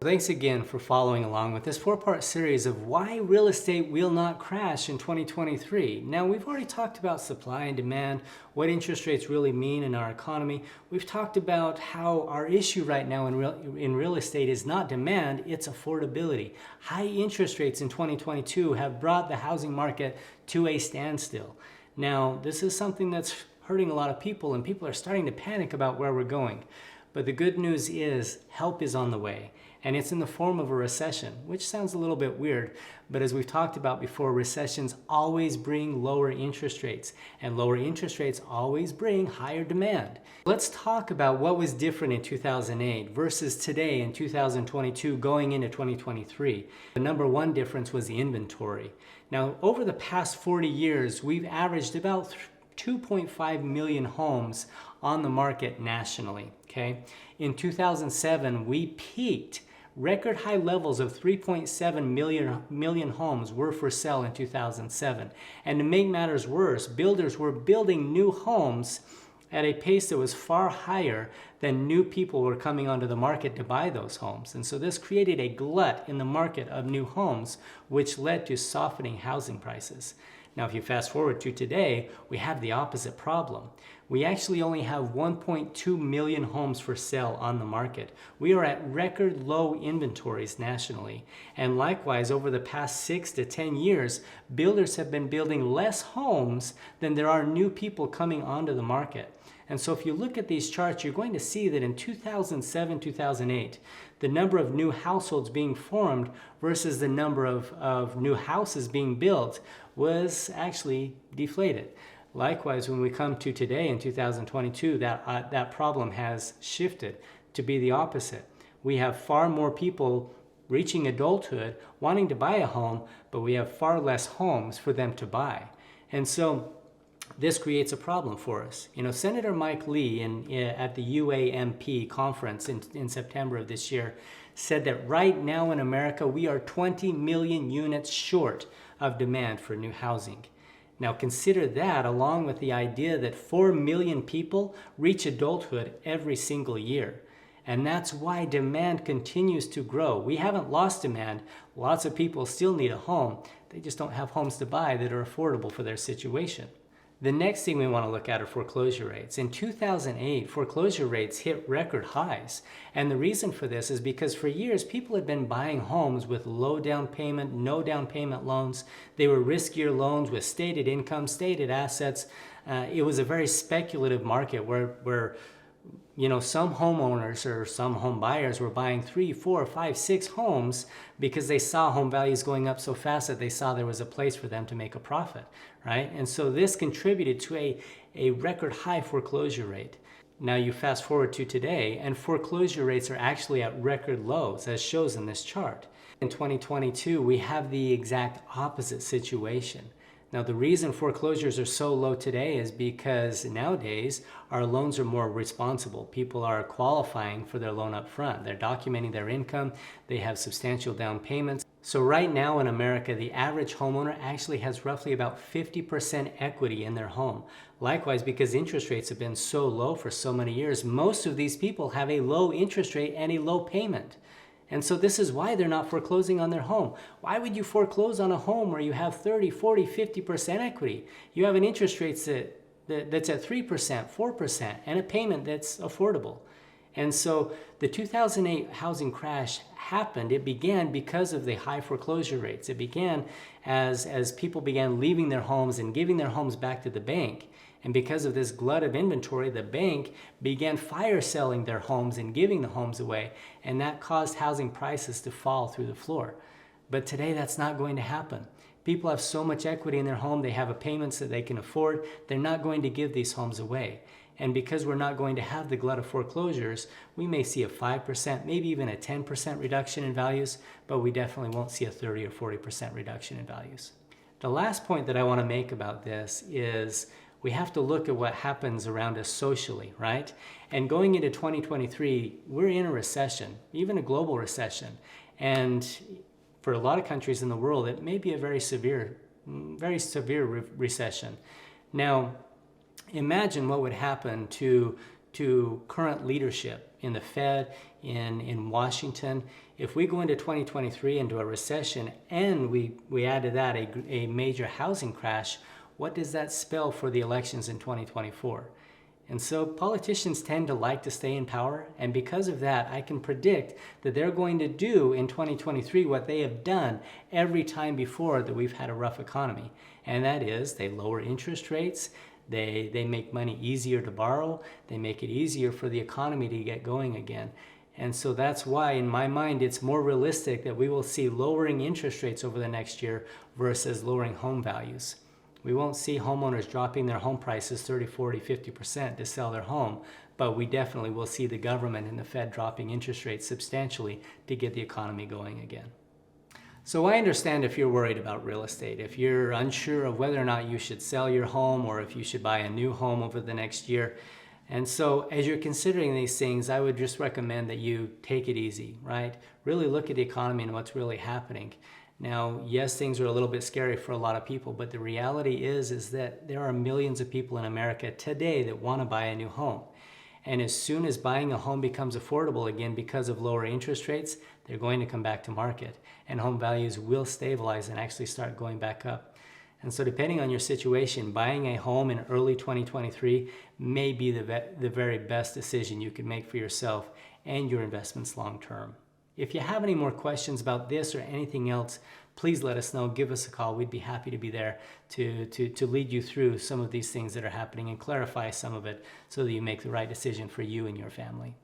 Thanks again for following along with this four-part series of why real estate will not crash in 2023. Now, we've already talked about supply and demand, what interest rates really mean in our economy. We've talked about how our issue right now in real estate is not demand, it's affordability. High interest rates in 2022 have brought the housing market to a standstill. Now, this is something that's hurting a lot of people, and people are starting to panic about where we're going. But the good news is help is on the way. And it's in the form of a recession, which sounds a little bit weird, but as we've talked about before, recessions always bring lower interest rates, and lower interest rates always bring higher demand. Let's talk about what was different in 2008 versus today in 2022 going into 2023. The number one difference was the inventory. Now, over the past 40 years, we've averaged about 2.5 million homes on the market nationally, okay? In 2007, we peaked. Record high levels of 3.7 million homes were for sale in 2007. And to make matters worse, builders were building new homes at a pace that was far higher than new people were coming onto the market to buy those homes. And so this created a glut in the market of new homes, which led to softening housing prices. Now, if you fast forward to today, we have the opposite problem. We actually only have 1.2 million homes for sale on the market. We are at record low inventories nationally. And likewise, over the past 6 to 10 years, builders have been building less homes than there are new people coming onto the market. And so if you look at these charts, you're going to see that in 2007, 2008, the number of new households being formed versus the number of new houses being built was actually deflated. Likewise, when we come to today in 2022, that problem has shifted to be the opposite. We have far more people reaching adulthood wanting to buy a home, but we have far less homes for them to buy. And so this creates a problem for us. You know, Senator Mike Lee at the UAMP conference in September of this year said that right now in America, we are 20 million units short of demand for new housing. Now consider that along with the idea that 4 million people reach adulthood every single year. And that's why demand continues to grow. We haven't lost demand. Lots of people still need a home. They just don't have homes to buy that are affordable for their situation. The next thing we want to look at are foreclosure rates. In 2008, foreclosure rates hit record highs. And the reason for this is because for years, people had been buying homes with low down payment, no down payment loans. They were riskier loans with stated income, stated assets. It was a very speculative market where you know, some homeowners or some home buyers were buying 3, 4, 5, 6 homes because they saw home values going up so fast that they saw there was a place for them to make a profit, right? And so this contributed to a record high foreclosure rate. Now you fast forward to today, and foreclosure rates are actually at record lows, as shows in this chart. In 2022, we have the exact opposite situation. Now, the reason foreclosures are so low today is because nowadays our loans are more responsible. People are qualifying for their loan up front. They're documenting their income. They have substantial down payments. So right now in America, the average homeowner actually has roughly about 50% equity in their home. Likewise, because interest rates have been so low for so many years, most of these people have a low interest rate and a low payment. And so this is why they're not foreclosing on their home. Why would you foreclose on a home where you have 30, 40, 50% equity? You have an interest rate that's at 3%, 4%, and a payment that's affordable. And so the 2008 housing crash happened. It began because of the high foreclosure rates. It began as people began leaving their homes and giving their homes back to the bank. And because of this glut of inventory, the bank began fire selling their homes and giving the homes away. And that caused housing prices to fall through the floor. But today that's not going to happen. People have so much equity in their home, they have payments that they can afford. They're not going to give these homes away. And because we're not going to have the glut of foreclosures, we may see a 5%, maybe even a 10% reduction in values, but we definitely won't see a 30 or 40% reduction in values. The last point that I want to make about this is we have to look at what happens around us socially, right? And going into 2023, we're in a recession, even a global recession. And for a lot of countries in the world, it may be a very severe recession. Now, Imagine what would happen to current leadership in the Fed, in Washington, if we go into 2023 into a recession and we add to that a major housing crash. What does that spell for the elections in 2024? And so politicians tend to like to stay in power, and because of that, I can predict that they're going to do in 2023 what they have done every time before that we've had a rough economy, and that is they lower interest rates, they make money easier to borrow, they make it easier for the economy to get going again. And so that's why, in my mind, it's more realistic that we will see lowering interest rates over the next year versus lowering home values. We won't see homeowners dropping their home prices 30, 40, 50% to sell their home, but we definitely will see the government and the Fed dropping interest rates substantially to get the economy going again. So I understand if you're worried about real estate, if you're unsure of whether or not you should sell your home or if you should buy a new home over the next year. And so as you're considering these things, I would just recommend that you take it easy, right? Really look at the economy and what's really happening. Now, yes, things are a little bit scary for a lot of people, but the reality is that there are millions of people in America today that want to buy a new home. And as soon as buying a home becomes affordable again because of lower interest rates, they're going to come back to market and home values will stabilize and actually start going back up. And so depending on your situation, buying a home in early 2023 may be the very best decision you can make for yourself and your investments long term. If you have any more questions about this or anything else, please let us know. Give us a call. We'd be happy to be there to lead you through some of these things that are happening and clarify some of it so that you make the right decision for you and your family.